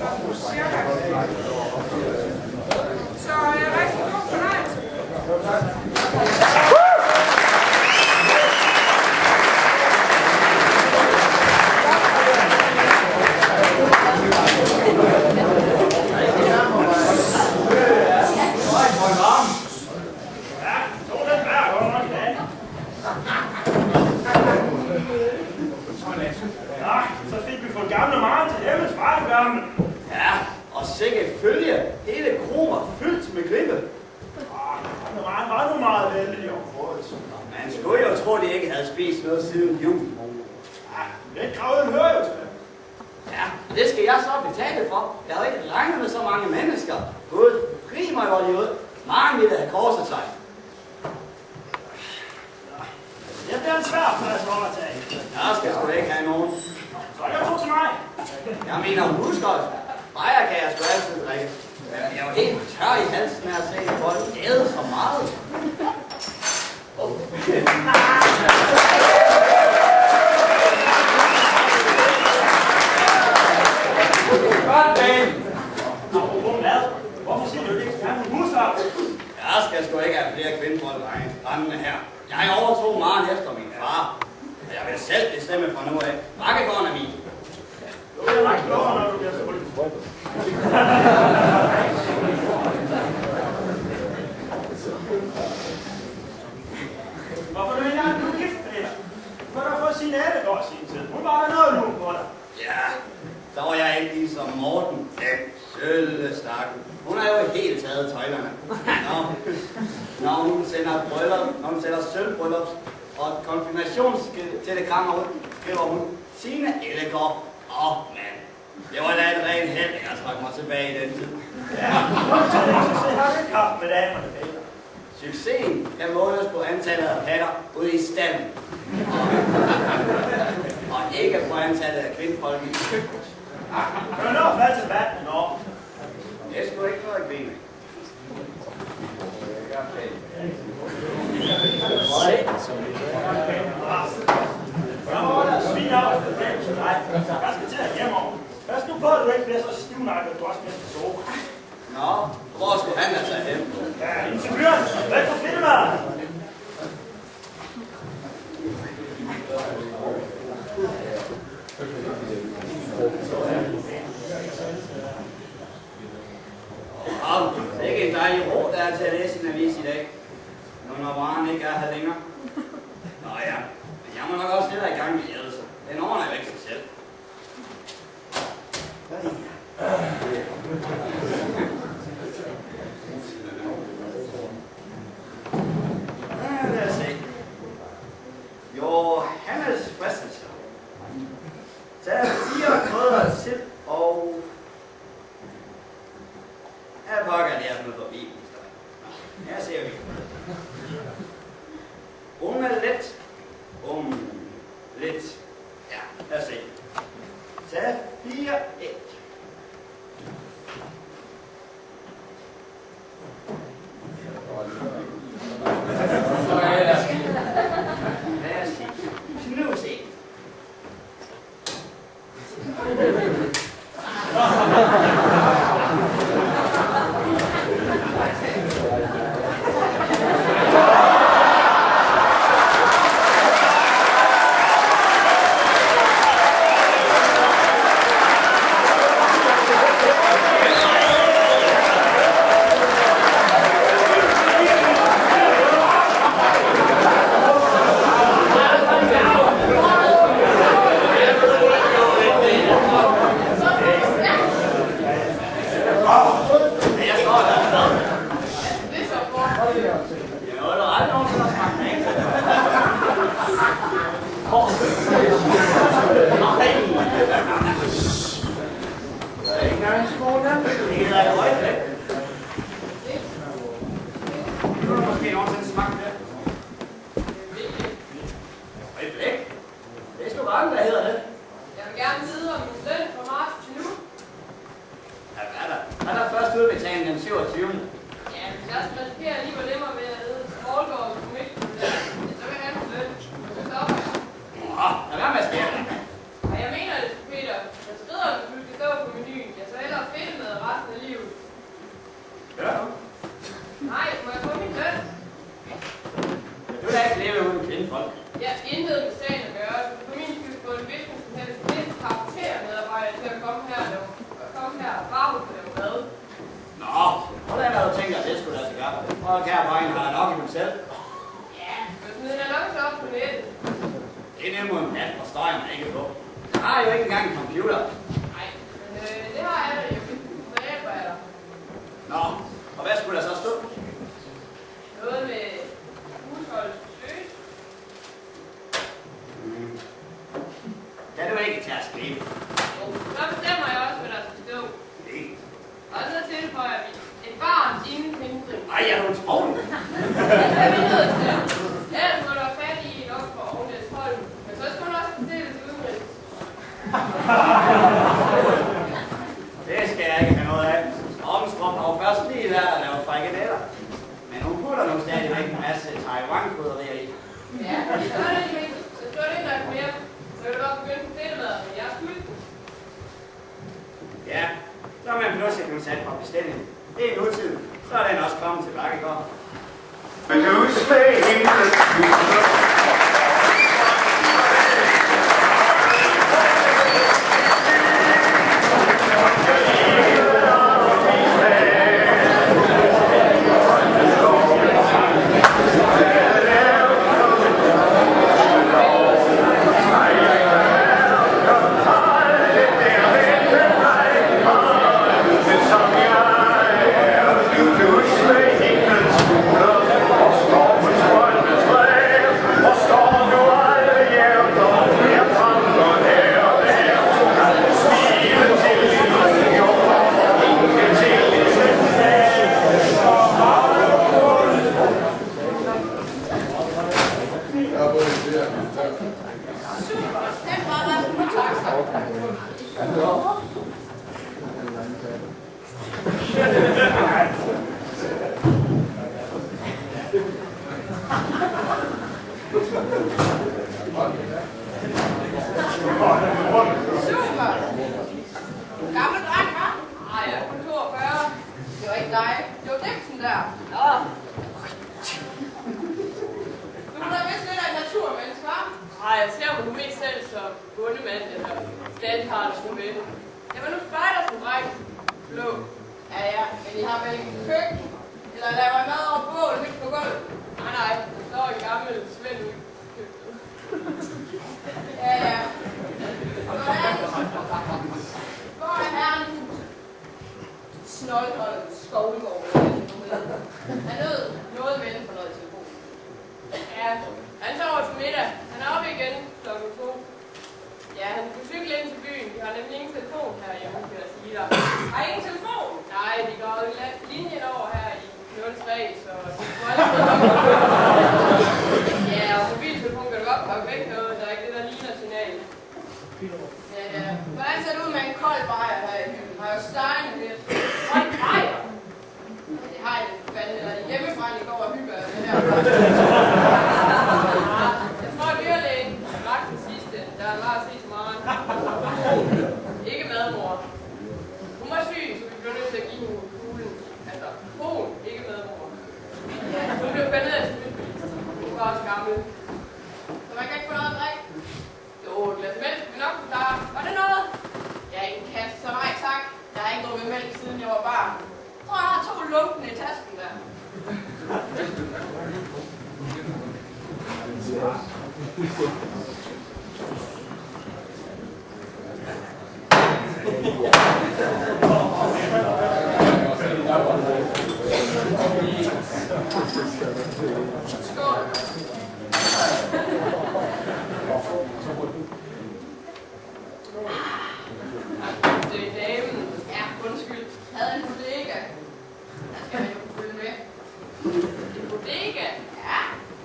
Så rigtig god fornøjelse. Så fik vi fået gamle Maren til hjemmes farvegamle. Ja, og sikkert følge. Hele kroner fyldt med gribe. Gamle Maren var nu meget vældig området. Man skulle jo tro, de ikke havde spist noget siden jul. Ja, den kraven hører jo til. Ja, det skal jeg så betale for. Jeg har jo ikke regnet med så mange mennesker. Gud, fri mig, hvor de ud. Mange ville have korset sig. Det bliver en svær plads for at tage. Jeg skal sgu ikke have nogen. Så er det to til mig. Jeg mener, husk også. Bajer kan jeg sgu altid drikke. Men jeg er jo helt tør i halsen af at se folk æde så meget. Godt, Ben. Hvorfor siger du ikke gerne en husart? Jeg skal sgu ikke have flere kvindefolk rendende her. Jeg overtog Maren efter min far. Og jeg vil selv bestemme fra nu af. Bakkegården er min. Du bliver nok klogere, når du bliver så hurtigt. Hvorfor er du ikke engang blevet gift med hende? Du kan da få sin Ellegaard sin tid. Hun var der noget nu på dig. Ja, så var jeg ikke lige som Morten. Den sølle stakken. Hun har jo helt taget tøjlerne. Når hun sender bryllup, når hun sender sølvbryllups og konfirmationstelegrammer ud, skriver hun Signe Ellegaard. Mand. Det var da et rent held, jeg trak mig tilbage i den tid. Ja, så har du ikke haft med damerne, Peter. Succesen kan måles på antallet af patter ude i stallen. Og ikke på antallet af kvindfolk i køkkenet. Du kan nå fast til vatten over. Det er sgu ikke noget kvinde. Jeg må da svine af på den til dig. Jeg skal til at hjem om. Pas nu på, at du ikke bliver så stivnakket, at du også mister sove. Nå, hvor skulle han have sig hen? Ja, ingeniøren. Væk fra filmeren. Det er ikke en dejlig ro, der er til at læse en avis i dag. Nu når varen ikke er her længere. Nå ja, men jeg må nok også lidt i gang med Else. Den ordner jo ikke sig selv. Lad os se. Johannes fristelse. Tag 4 krydder sild og... Her pakker det altså noget forbi. Her ser vi. Omelet. Omelet. Ja, lad os se. Tag 4 æg. Lad os se. Knus æg. Oh! Hvad? Nå, hvordan har du tænkt at det skulle lade sig gøre? Og kære drenge har nok i dem selv. Ja, men smid den nok så op på nettet. Det er nemlig en nat, forstår jeg mig ikke på. Jeg har jo ikke engang en computer. Nej, men det har jeg da jo. Hvad hjælper jeg dig? Nå, og hvad skulle der så stå? Noget med husholdsbesøg. Kan du ikke tage at skrive? Jo, så bestemmer jeg også, hvad der skal stå. Det. Og så tilføjer vi et barn inden hindring. Ej, jeg er utrolig. Det er vi nødt til. Ellers må du have fat i en op for Agnes Holm. Men så skal du også bestille til udenrigs. Det skal jeg ikke have noget af. Strømstrup har jo først lige lært at lave frikadeller. Men hun putter nu stadigvæk en masse Taiwan-krydderier i. Ja, så er det ikke. Så står det ikke nok mere. Så vil du godt begynde på stillemaden, men jeg er sulten. Ja, så er man pludselig blevet sat på bestilling. Det er nutiden. Så er den også kommet til Bakkegård. Men du Super! Gammel dreng, hva'? Nej, jeg er kun 42. Det var ikke dig. Det var Dixon der. Nå. Du er da vist lidt af et naturmenneske, hva'? Nej, jeg ser mig nu mest selv som bondemand eller standhard som ved. Jeg var nu spejder som dreng. Blå. Ja, ja, men I har vel ikke køkken? Eller laver I mad over bål midt på gulvet? Nej, nej. Der står en gammel Svend ude i køkkenet. Ja, ja. Hvor er herren i huset? Snoldholm Skovlegård. Han nød noget vende for noget i telefonen. Ja, han sover til middag. Han er oppe igen klokken 2. Ja, han kunne cykle ind til byen. Vi har nemlig ingen telefon herhjemme, kan jeg sige dig. Har I ingen telefon? Nej, de går linjen over her i 03, så det er ja, og mobiltelefon kan du godt pakke væk noget. Der er ikke det, der ligner signal. Ja, ja. Hvordan ser det ud med en kold bajer her i byen? Har jeg jo stejnet lidt. Kold bajer? Det har jeg lidt fanden, eller hjemmefra, de går og hygger det her. Jeg tror, dyrlægen har lagt den sidste, der var at se til morgen. Ikke madmor. Hun var syg, så vi blev nødt til at give hende kuglen. Altså, hun, ikke madmor. Ja, hun blev bandet af sin fyldt. Hun var også gammel. Så man kan ikke få noget at drikke? Jo, et glas mælk vil nok klare. Var det noget? Ja, ikke en kasse, så nej tak. Jeg har ikke drukket mælk, siden jeg var barn. Jeg tror, jeg har 2 lumpen i tasken der. Skål. Det er damen. Ja, undskyld. Havde en bodega. Der skal man jo kunne følge med. En bodega? Ja,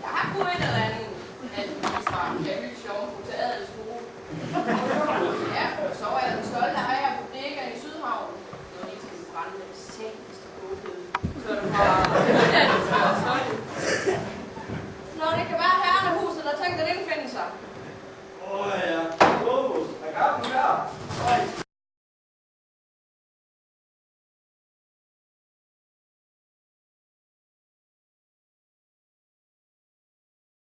jeg har kunnet et eller andet. At vi fra Kjærhys Jomfru til Adelsfru. Ja, og så er jeg den stolte ejer af bodegaen i Sydhavn. Noget ikke skal brænde den sætteste bådhed. Så du har uddannelse og sådan. Nå, det kan være herren af huset, der tænkte at indfinde sig. Ja. Globus. Er gammel